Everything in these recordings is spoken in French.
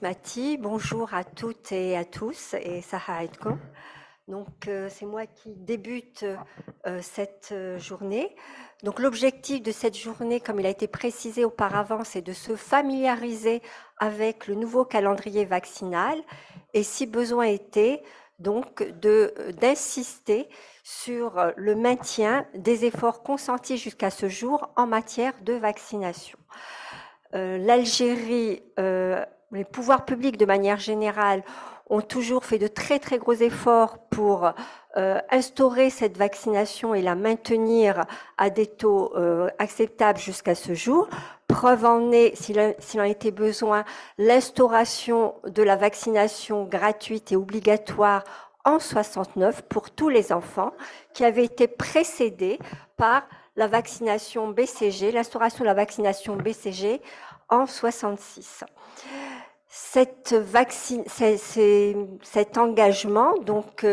Mati, bonjour à toutes et à tous et Saha Aitko. Donc c'est moi qui débute cette journée. Donc l'objectif de cette journée, comme il a été précisé auparavant, c'est de se familiariser avec le nouveau calendrier vaccinal et si besoin était, donc d'insister sur le maintien des efforts consentis jusqu'à ce jour en matière de vaccination. L'Algérie, les pouvoirs publics de manière générale ont toujours fait de très très gros efforts pour instaurer cette vaccination et la maintenir à des taux acceptables jusqu'à ce jour. Preuve en est, s'il en était besoin, l'instauration de la vaccination gratuite et obligatoire en 69 pour tous les enfants, qui avait été précédée par la vaccination BCG, l'instauration de la vaccination BCG en 66. Cet engagement donc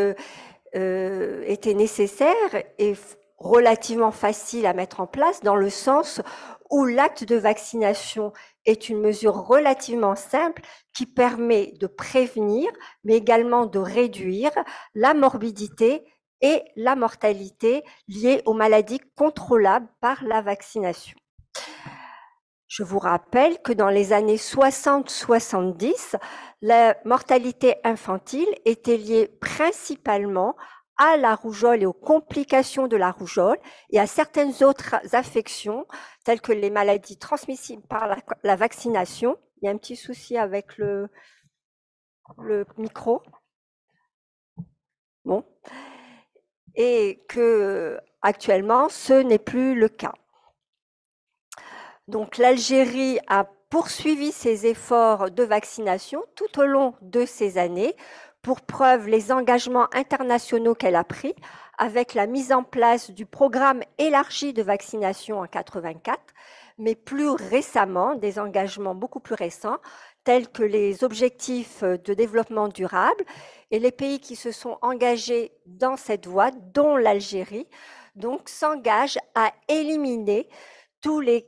était nécessaire et relativement facile à mettre en place dans le sens où l'acte de vaccination est une mesure relativement simple qui permet de prévenir, mais également de réduire la morbidité et la mortalité liées aux maladies contrôlables par la vaccination. Je vous rappelle que dans les années 60-70, la mortalité infantile était liée principalement à la rougeole et aux complications de la rougeole et à certaines autres affections telles que les maladies transmissibles par la vaccination. Il y a un petit souci avec le micro. Bon. Et que actuellement, ce n'est plus le cas. Donc l'Algérie a poursuivi ses efforts de vaccination tout au long de ces années, pour preuve les engagements internationaux qu'elle a pris avec la mise en place du programme élargi de vaccination en 84, mais plus récemment, des engagements beaucoup plus récents, tels que les objectifs de développement durable, et les pays qui se sont engagés dans cette voie, dont l'Algérie, donc s'engagent à éliminer tous les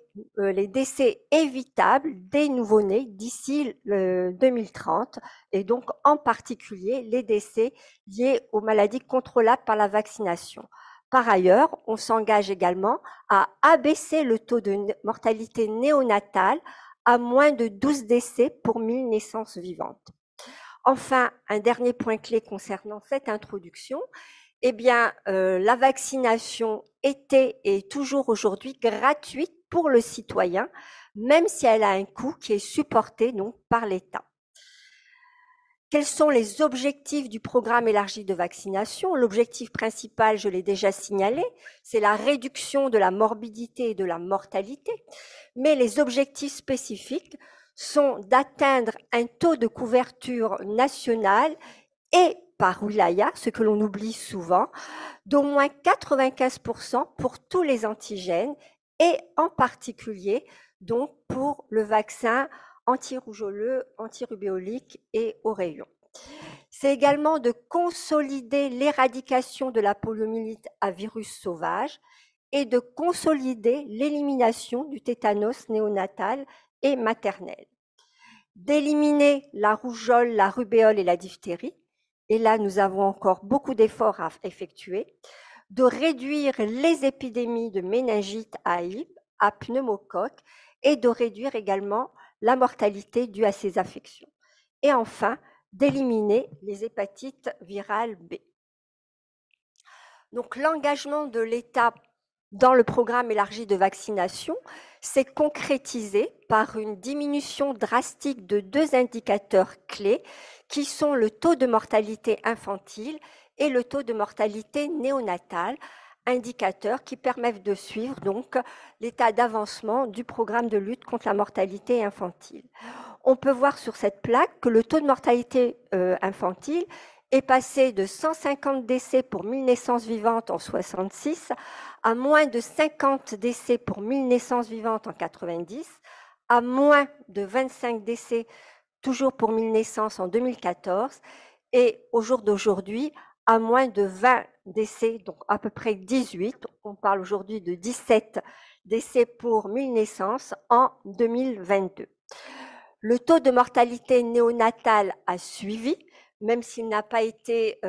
décès évitables des nouveau-nés d'ici 2030 et donc en particulier les décès liés aux maladies contrôlables par la vaccination. Par ailleurs, on s'engage également à abaisser le taux de mortalité néonatale à moins de 12 décès pour 1000 naissances vivantes. Enfin, un dernier point clé concernant cette introduction, eh bien, la vaccination était et est toujours aujourd'hui gratuite pour le citoyen, même si elle a un coût qui est supporté donc par l'État. Quels sont les objectifs du programme élargi de vaccination? L'objectif principal, je l'ai déjà signalé, c'est la réduction de la morbidité et de la mortalité, mais les objectifs spécifiques sont d'atteindre un taux de couverture nationale et par wilaya, ce que l'on oublie souvent, d'au moins 95% pour tous les antigènes et en particulier donc pour le vaccin anti-rougeoleux, anti-rubéolique et au rayon. C'est également de consolider l'éradication de la poliomyélite à virus sauvage et de consolider l'élimination du tétanos néonatal et maternel. D'éliminer la rougeole, la rubéole et la diphtérie, et là nous avons encore beaucoup d'efforts à effectuer, de réduire les épidémies de méningite à HIV, à pneumocoque, et de réduire également la mortalité due à ces affections. Et enfin, d'éliminer les hépatites virales B. Donc l'engagement de l'État dans le programme élargi de vaccination s'est concrétisé par une diminution drastique de deux indicateurs clés qui sont le taux de mortalité infantile et le taux de mortalité néonatale, indicateurs qui permettent de suivre donc l'état d'avancement du programme de lutte contre la mortalité infantile. On peut voir sur cette plaque que le taux de mortalité infantile est passé de 150 décès pour 1000 naissances vivantes en 66 à moins de 50 décès pour 1000 naissances vivantes en 90, à moins de 25 décès toujours pour 1000 naissances en 2014 et au jour d'aujourd'hui à moins de 20 décès, donc à peu près 18, on parle aujourd'hui de 17 décès pour 1000 naissances en 2022. Le taux de mortalité néonatale a suivi, même s'il n'a pas été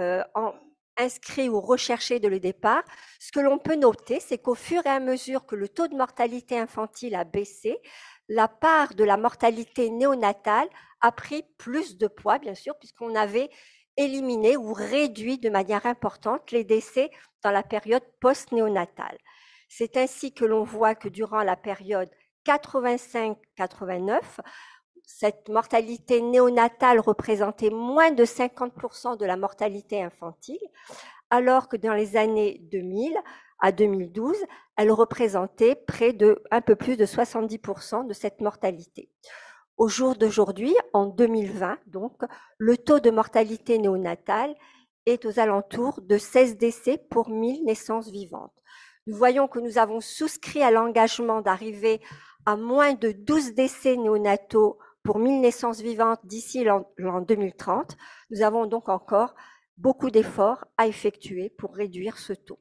inscrit ou recherché dès le départ. Ce que l'on peut noter, c'est qu'au fur et à mesure que le taux de mortalité infantile a baissé, la part de la mortalité néonatale a pris plus de poids, bien sûr, puisqu'on avait éliminé ou réduit de manière importante les décès dans la période post-néonatale. C'est ainsi que l'on voit que durant la période 85-89, cette mortalité néonatale représentait moins de 50% de la mortalité infantile, alors que dans les années 2000 à 2012, elle représentait près de un peu plus de 70% de cette mortalité. Au jour d'aujourd'hui, en 2020, donc, le taux de mortalité néonatale est aux alentours de 16 décès pour 1000 naissances vivantes. Nous voyons que nous avons souscrit à l'engagement d'arriver à moins de 12 décès néonataux pour 1000 naissances vivantes d'ici l'an 2030. Nous avons donc encore beaucoup d'efforts à effectuer pour réduire ce taux.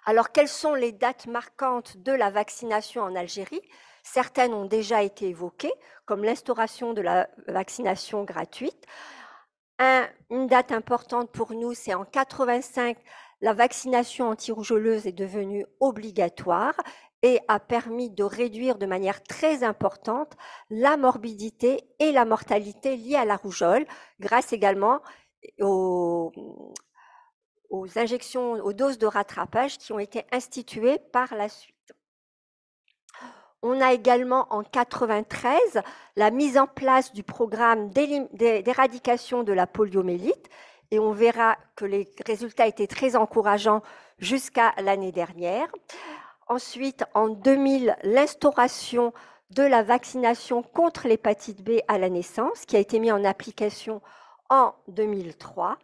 Alors, quelles sont les dates marquantes de la vaccination en Algérie? Certaines ont déjà été évoquées, comme l'instauration de la vaccination gratuite. Une date importante pour nous, c'est en 85, la vaccination anti-rougeoleuse est devenue obligatoire et a permis de réduire de manière très importante la morbidité et la mortalité liées à la rougeole, grâce également aux injections, aux doses de rattrapage qui ont été instituées par la suite. On a également en 93 la mise en place du programme d'éradication de la poliomyélite et on verra que les résultats étaient très encourageants jusqu'à l'année dernière. Ensuite, en 2000, l'instauration de la vaccination contre l'hépatite B à la naissance qui a été mise en application en 2003,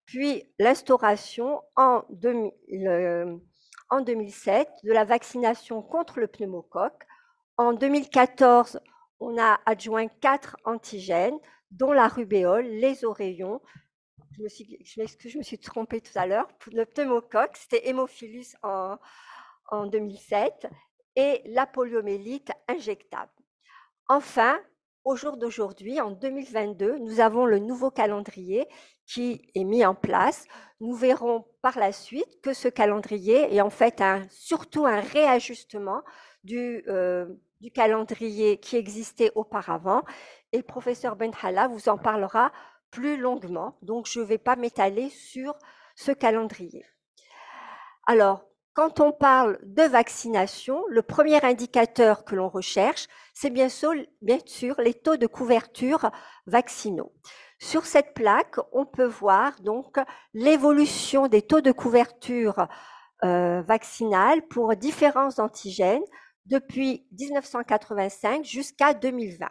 puis l'instauration en 2007 de la vaccination contre le pneumocoque. En 2014, on a adjoint 4 antigènes, dont la rubéole, les oreillons. Je me suis trompée tout à l'heure. Le pneumocoque, c'était Hémophilus en 2007, et la poliomyélite injectable. Enfin, au jour d'aujourd'hui, en 2022, nous avons le nouveau calendrier qui est mis en place. Nous verrons par la suite que ce calendrier est en fait surtout un réajustement du calendrier qui existait auparavant. Et le professeur Benhalla vous en parlera plus longuement. Donc, je ne vais pas m'étaler sur ce calendrier. Alors, quand on parle de vaccination, le premier indicateur que l'on recherche, c'est bien sûr les taux de couverture vaccinaux. Sur cette plaque, on peut voir donc l'évolution des taux de couverture vaccinale pour différents antigènes depuis 1985 jusqu'à 2020.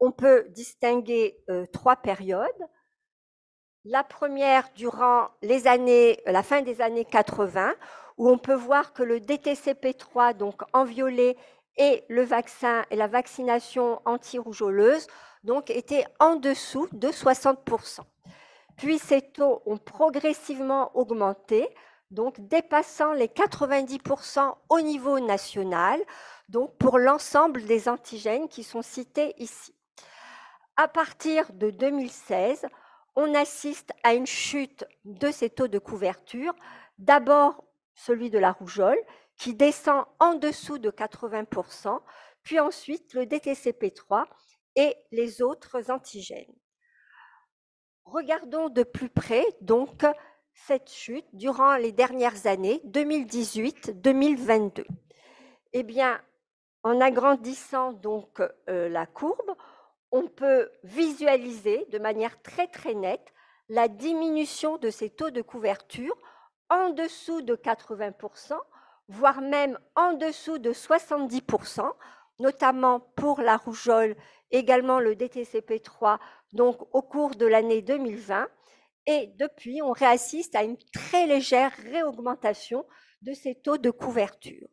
On peut distinguer 3 périodes. La première durant la fin des années 80, où on peut voir que le DTCP3, donc en violet, et le vaccin et la vaccination anti-rougeoleuse, donc étaient en dessous de 60%. Puis ces taux ont progressivement augmenté, donc dépassant les 90% au niveau national, donc pour l'ensemble des antigènes qui sont cités ici. À partir de 2016, on assiste à une chute de ces taux de couverture. D'abord, celui de la rougeole, qui descend en dessous de 80%, puis ensuite le DTCP3 et les autres antigènes. Regardons de plus près donc cette chute durant les dernières années 2018-2022. Eh bien, en agrandissant donc la courbe, on peut visualiser de manière très très nette la diminution de ces taux de couverture en dessous de 80%, voire même en dessous de 70%, notamment pour la rougeole, également le DTCP3, donc au cours de l'année 2020. Et depuis, on réassiste à une très légère réaugmentation de ces taux de couverture.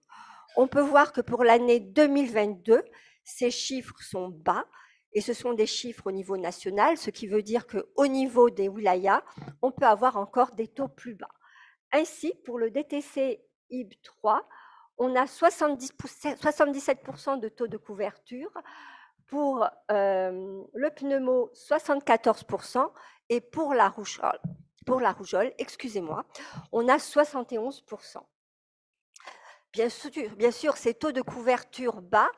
On peut voir que pour l'année 2022, ces chiffres sont bas, et ce sont des chiffres au niveau national, ce qui veut dire qu'au niveau des wilayas, on peut avoir encore des taux plus bas. Ainsi, pour le DTC IB3, on a 77% de taux de couverture Pour le pneumo, 74%, et pour la rougeole, excusez-moi, on a 71%. Bien sûr, ces taux de couverture bas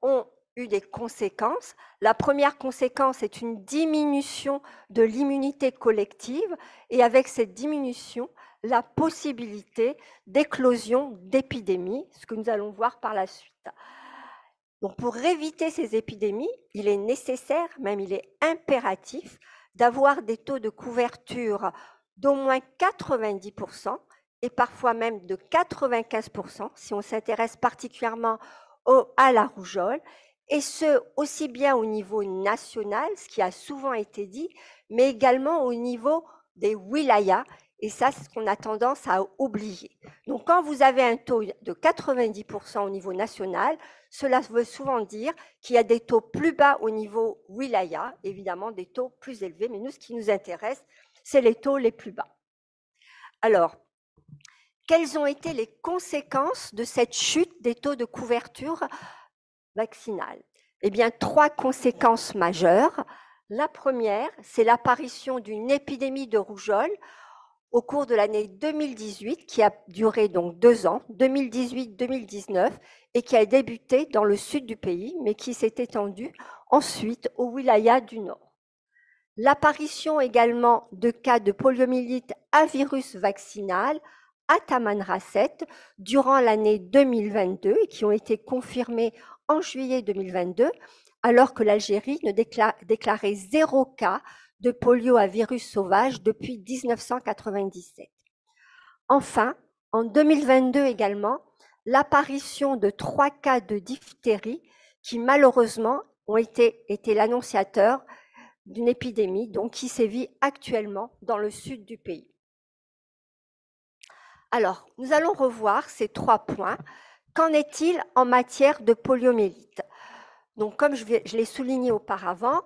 ont eu des conséquences. La première conséquence est une diminution de l'immunité collective et avec cette diminution, la possibilité d'éclosion d'épidémies, ce que nous allons voir par la suite. Donc, pour éviter ces épidémies, il est nécessaire, même il est impératif, d'avoir des taux de couverture d'au moins 90% et parfois même de 95% si on s'intéresse particulièrement à la rougeole, et ce, aussi bien au niveau national, ce qui a souvent été dit, mais également au niveau des wilayas, et ça, c'est ce qu'on a tendance à oublier. Donc, quand vous avez un taux de 90% au niveau national, cela veut souvent dire qu'il y a des taux plus bas au niveau wilaya, évidemment des taux plus élevés, mais nous, ce qui nous intéresse, c'est les taux les plus bas. Alors, quelles ont été les conséquences de cette chute des taux de couverture vaccinale? Eh bien, 3 conséquences majeures. La première, c'est l'apparition d'une épidémie de rougeole au cours de l'année 2018, qui a duré donc 2 ans, 2018-2019, et qui a débuté dans le sud du pays, mais qui s'est étendue ensuite au wilaya du Nord. L'apparition également de cas de poliomyélite à virus vaccinal à Tamanrasset durant l'année 2022 et qui ont été confirmés en juillet 2022, alors que l'Algérie ne déclarait 0 cas de polio à virus sauvage depuis 1997. Enfin, en 2022 également, l'apparition de 3 cas de diphtérie qui malheureusement ont été l'annonciateur d'une épidémie donc, qui sévit actuellement dans le sud du pays. Alors, nous allons revoir ces 3 points. Qu'en est-il en matière de poliomyélite? Donc, comme je l'ai souligné auparavant,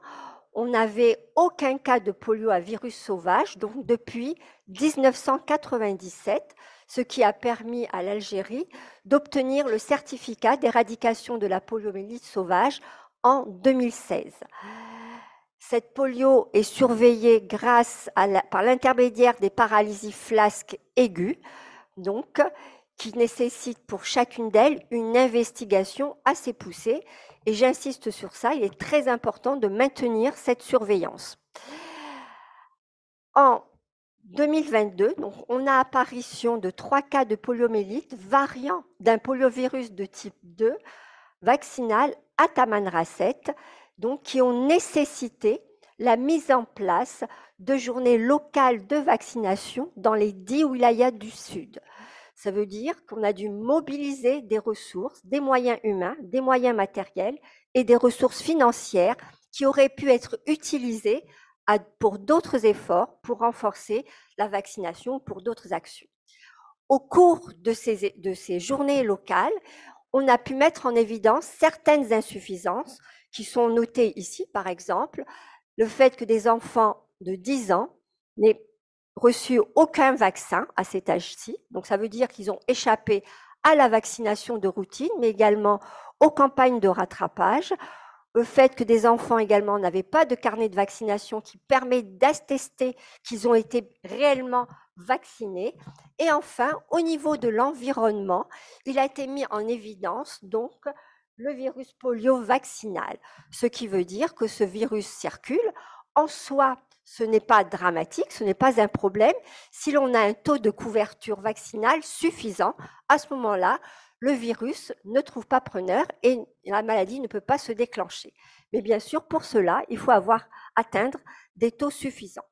on n'avait aucun cas de polio à virus sauvage, donc depuis 1997, ce qui a permis à l'Algérie d'obtenir le certificat d'éradication de la poliomyélite sauvage en 2016. Cette polio est surveillée par l'intermédiaire des paralysies flasques aiguës, donc, qui nécessite pour chacune d'elles une investigation assez poussée. Et j'insiste sur ça, il est très important de maintenir cette surveillance. En 2022, donc, on a apparition de 3 cas de poliomyélite variant d'un poliovirus de type 2 vaccinal à Tamanrasset, donc, qui ont nécessité la mise en place de journées locales de vaccination dans les 10 wilayas du Sud. Ça veut dire qu'on a dû mobiliser des ressources, des moyens humains, des moyens matériels et des ressources financières qui auraient pu être utilisées pour d'autres efforts, pour renforcer la vaccination, pour d'autres actions. Au cours de ces journées locales, on a pu mettre en évidence certaines insuffisances qui sont notées ici, par exemple, le fait que des enfants de 10 ans n'aient reçu aucun vaccin à cet âge-ci. Donc, ça veut dire qu'ils ont échappé à la vaccination de routine, mais également aux campagnes de rattrapage. Le fait que des enfants également n'avaient pas de carnet de vaccination qui permet d'attester qu'ils ont été réellement vaccinés. Et enfin, au niveau de l'environnement, il a été mis en évidence donc le virus polio vaccinal, ce qui veut dire que ce virus circule. En soi, ce n'est pas dramatique, ce n'est pas un problème. Si l'on a un taux de couverture vaccinale suffisant, à ce moment-là, le virus ne trouve pas preneur et la maladie ne peut pas se déclencher. Mais bien sûr, pour cela, il faut atteindre des taux suffisants.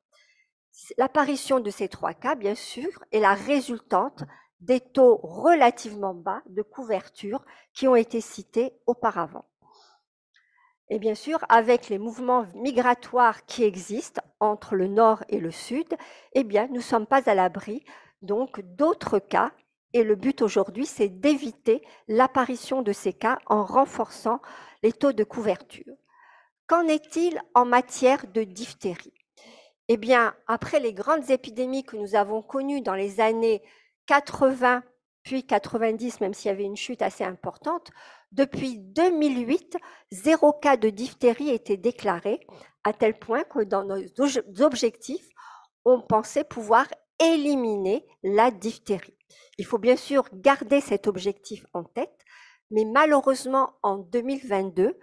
L'apparition de ces 3 cas, bien sûr, est la résultante des taux relativement bas de couverture qui ont été cités auparavant. Et bien sûr, avec les mouvements migratoires qui existent entre le nord et le sud, eh bien, nous ne sommes pas à l'abri donc d'autres cas. Et le but aujourd'hui, c'est d'éviter l'apparition de ces cas en renforçant les taux de couverture. Qu'en est-il en matière de diphtérie? Eh bien, après les grandes épidémies que nous avons connues dans les années 80 puis 90, même s'il y avait une chute assez importante, depuis 2008, 0 cas de diphtérie était déclaré, à tel point que dans nos objectifs, on pensait pouvoir éliminer la diphtérie. Il faut bien sûr garder cet objectif en tête, mais malheureusement, en 2022,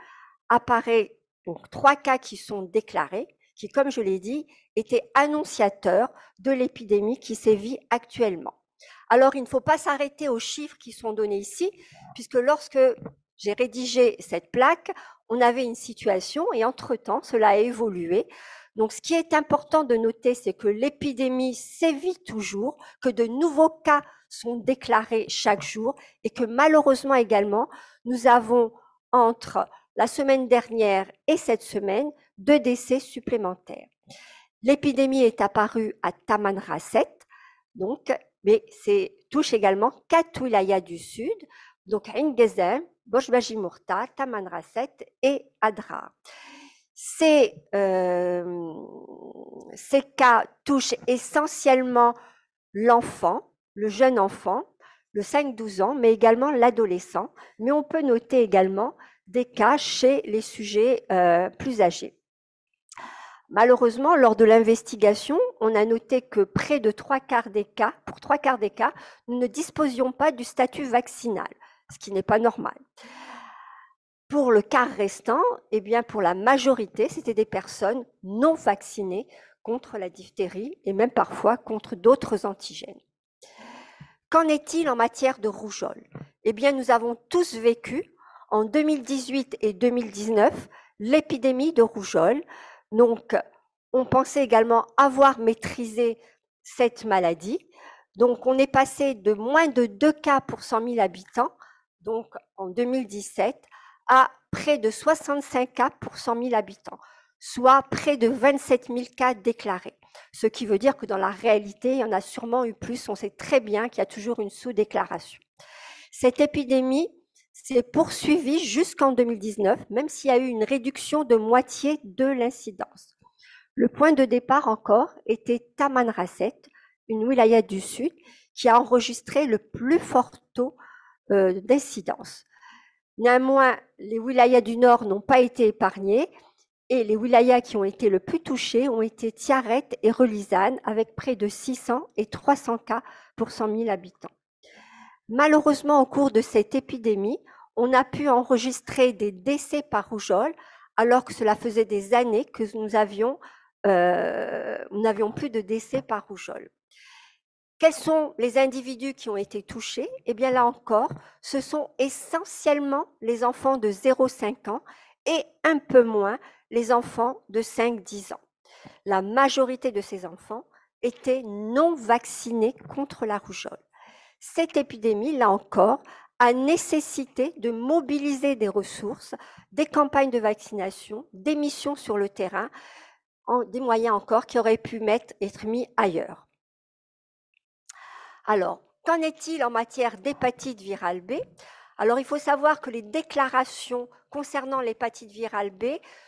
apparaît donc 3 cas qui sont déclarés, qui, comme je l'ai dit, étaient annonciateurs de l'épidémie qui sévit actuellement. Alors, il ne faut pas s'arrêter aux chiffres qui sont donnés ici, puisque lorsque j'ai rédigé cette plaque, on avait une situation et entre-temps, cela a évolué. Donc, ce qui est important de noter, c'est que l'épidémie sévit toujours, que de nouveaux cas sont déclarés chaque jour et que malheureusement également, nous avons entre la semaine dernière et cette semaine 2 décès supplémentaires. L'épidémie est apparue à Tamanrasset, donc, mais touche également 4 wilayas du sud, donc Ain Gezem, Bojbajimurta, Tamanrasset et Adrar. Ces cas touchent essentiellement l'enfant, le jeune enfant, le 5-12 ans, mais également l'adolescent. Mais on peut noter également des cas chez les sujets plus âgés. Malheureusement, lors de l'investigation, on a noté que près de 3 quarts des cas, pour 3 quarts des cas, nous ne disposions pas du statut vaccinal, ce qui n'est pas normal. Pour le quart restant, eh bien pour la majorité, c'était des personnes non vaccinées contre la diphtérie et même parfois contre d'autres antigènes. Qu'en est-il en matière de rougeole? Eh bien, nous avons tous vécu en 2018 et 2019 l'épidémie de rougeole. Donc, on pensait également avoir maîtrisé cette maladie. Donc, on est passé de moins de 2 cas pour 100 000 habitants, donc en 2017, à près de 65 cas pour 100 000 habitants, soit près de 27 000 cas déclarés. Ce qui veut dire que dans la réalité, il y en a sûrement eu plus. On sait très bien qu'il y a toujours une sous-déclaration. Cette épidémie s'est poursuivie jusqu'en 2019, même s'il y a eu une réduction de moitié de l'incidence. Le point de départ encore était Tamanrasset, une wilaya du sud, qui a enregistré le plus fort taux d'incidence. Néanmoins, les wilayas du nord n'ont pas été épargnés et les wilayas qui ont été le plus touchés ont été Tiaret et Relizane, avec près de 600 et 300 cas pour 100 000 habitants. Malheureusement, au cours de cette épidémie, on a pu enregistrer des décès par rougeole, alors que cela faisait des années que nous n'avions plus de décès par rougeole. Quels sont les individus qui ont été touchés? Eh bien là encore, ce sont essentiellement les enfants de 0,5 ans et un peu moins les enfants de 5-10 ans. La majorité de ces enfants étaient non vaccinés contre la rougeole. Cette épidémie, là encore, a nécessité de mobiliser des ressources, des campagnes de vaccination, des missions sur le terrain, des moyens encore qui auraient pu être mis ailleurs. Alors, qu'en est-il en matière d'hépatite virale B? Alors, il faut savoir que les déclarations concernant l'hépatite virale B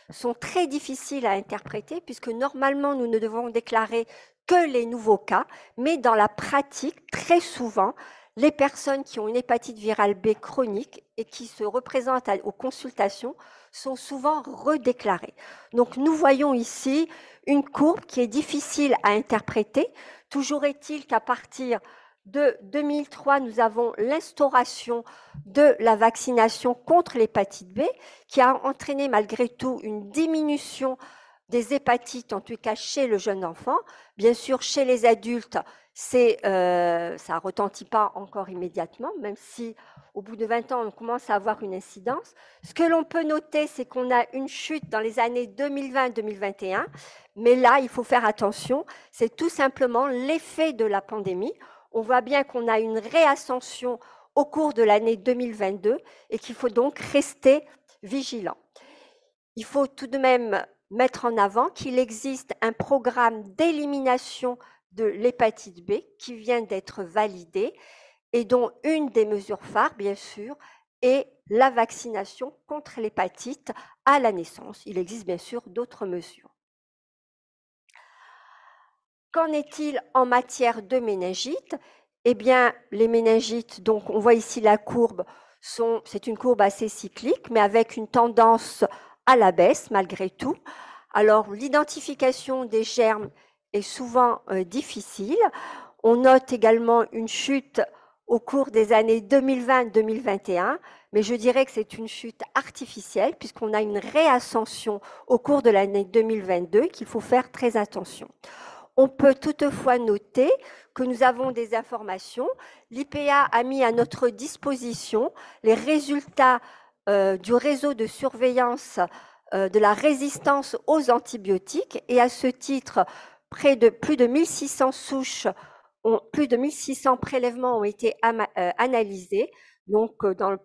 sont très difficiles à interpréter puisque normalement, nous ne devons déclarer que les nouveaux cas, mais dans la pratique, très souvent, les personnes qui ont une hépatite virale B chronique et qui se représentent aux consultations sont souvent redéclarées. Donc, nous voyons ici une courbe qui est difficile à interpréter. Toujours est-il qu'à partir de 2003, nous avons l'instauration de la vaccination contre l'hépatite B, qui a entraîné malgré tout une diminution des hépatites, en tout cas chez le jeune enfant. Bien sûr, chez les adultes, ça ne retentit pas encore immédiatement, même si au bout de 20 ans, on commence à avoir une incidence. Ce que l'on peut noter, c'est qu'on a une chute dans les années 2020-2021, mais là, il faut faire attention, c'est tout simplement l'effet de la pandémie. On voit bien qu'on a une réascension au cours de l'année 2022 et qu'il faut donc rester vigilant. Il faut tout de même mettre en avant qu'il existe un programme d'élimination de l'hépatite B qui vient d'être validé et dont une des mesures phares, bien sûr, est la vaccination contre l'hépatite à la naissance. Il existe bien sûr d'autres mesures. Qu'en est-il en matière de méningite? Eh bien, les méningites, donc on voit ici la courbe, c'est une courbe assez cyclique, mais avec une tendance à la baisse malgré tout. Alors, l'identification des germes est souvent difficile. On note également une chute au cours des années 2020-2021, mais je dirais que c'est une chute artificielle puisqu'on a une réascension au cours de l'année 2022 qu'il faut faire très attention. On peut toutefois noter que nous avons des informations. L'IPA a mis à notre disposition les résultats du réseau de surveillance de la résistance aux antibiotiques et à ce titre, plus de 1600 souches, plus de 1600 prélèvements ont été analysés donc,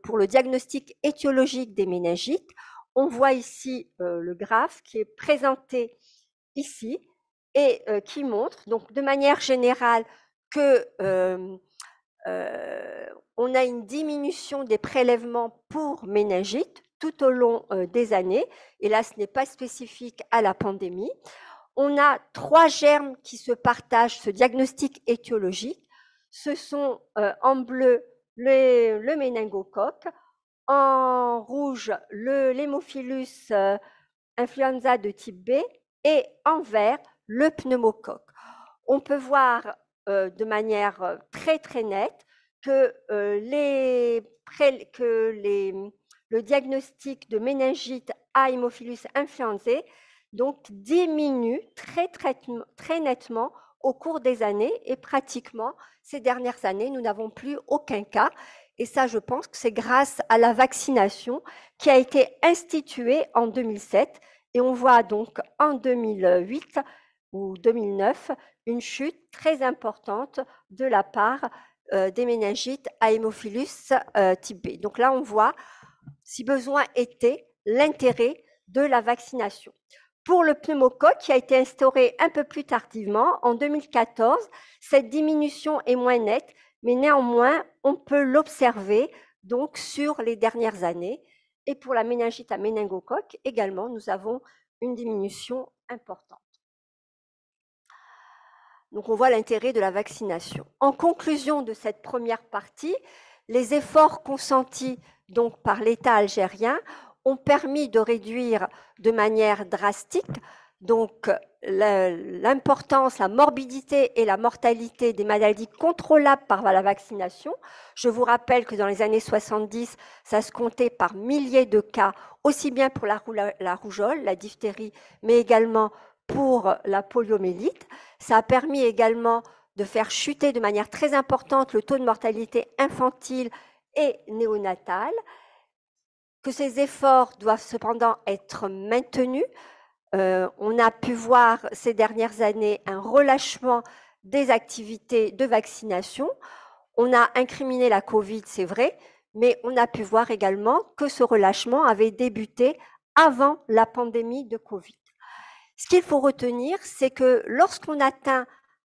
pour le diagnostic étiologique des méningites. On voit ici le graphe qui est présenté ici et qui montre donc de manière générale que on a une diminution des prélèvements pour méningite tout au long des années, et là ce n'est pas spécifique à la pandémie. On a 3 germes qui se partagent ce diagnostic étiologique. Ce sont en bleu le méningocoque, en rouge l'hémophilus influenza de type B et en vert le pneumocoque. On peut voir de manière très très nette que, le diagnostic de méningite à Haemophilus influenzae donc diminue très nettement au cours des années et pratiquement ces dernières années, nous n'avons plus aucun cas. Et ça, je pense que c'est grâce à la vaccination qui a été instituée en 2007. Et on voit donc en 2008 ou 2009 une chute très importante de la part des méningites à Haemophilus type B. Donc là, on voit, si besoin était, l'intérêt de la vaccination. Pour le pneumocoque, qui a été instauré un peu plus tardivement, en 2014, cette diminution est moins nette, mais néanmoins, on peut l'observer donc sur les dernières années. Et pour la méningite à méningocoque, également, nous avons une diminution importante. Donc, on voit l'intérêt de la vaccination. En conclusion de cette première partie, les efforts consentis donc par l'État algérien ont permis de réduire de manière drastique donc l'importance, la morbidité et la mortalité des maladies contrôlables par la vaccination. Je vous rappelle que dans les années 70, ça se comptait par milliers de cas, aussi bien pour la rougeole, la diphtérie, mais également pour la poliomyélite. Ça a permis également de faire chuter de manière très importante le taux de mortalité infantile et néonatale, que ces efforts doivent cependant être maintenus. On a pu voir ces dernières années un relâchement des activités de vaccination. On a incriminé la Covid, c'est vrai, mais on a pu voir également que ce relâchement avait débuté avant la pandémie de Covid. Ce qu'il faut retenir, c'est que lorsqu'on atteint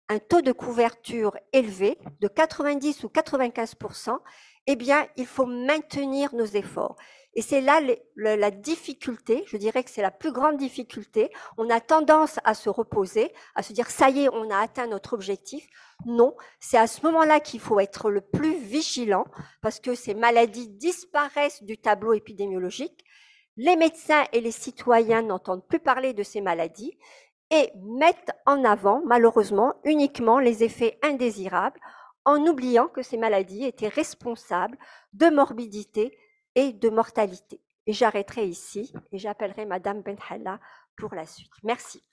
un taux de couverture élevé de 90 ou 95%, eh bien, il faut maintenir nos efforts. Et c'est là la difficulté, je dirais que c'est la plus grande difficulté. On a tendance à se reposer, à se dire ça y est, on a atteint notre objectif. Non, c'est à ce moment-là qu'il faut être le plus vigilant parce que ces maladies disparaissent du tableau épidémiologique. Les médecins et les citoyens n'entendent plus parler de ces maladies et mettent en avant, malheureusement, uniquement les effets indésirables, en oubliant que ces maladies étaient responsables de morbidité et de mortalité. Et j'arrêterai ici et j'appellerai Madame Benhalla pour la suite. Merci.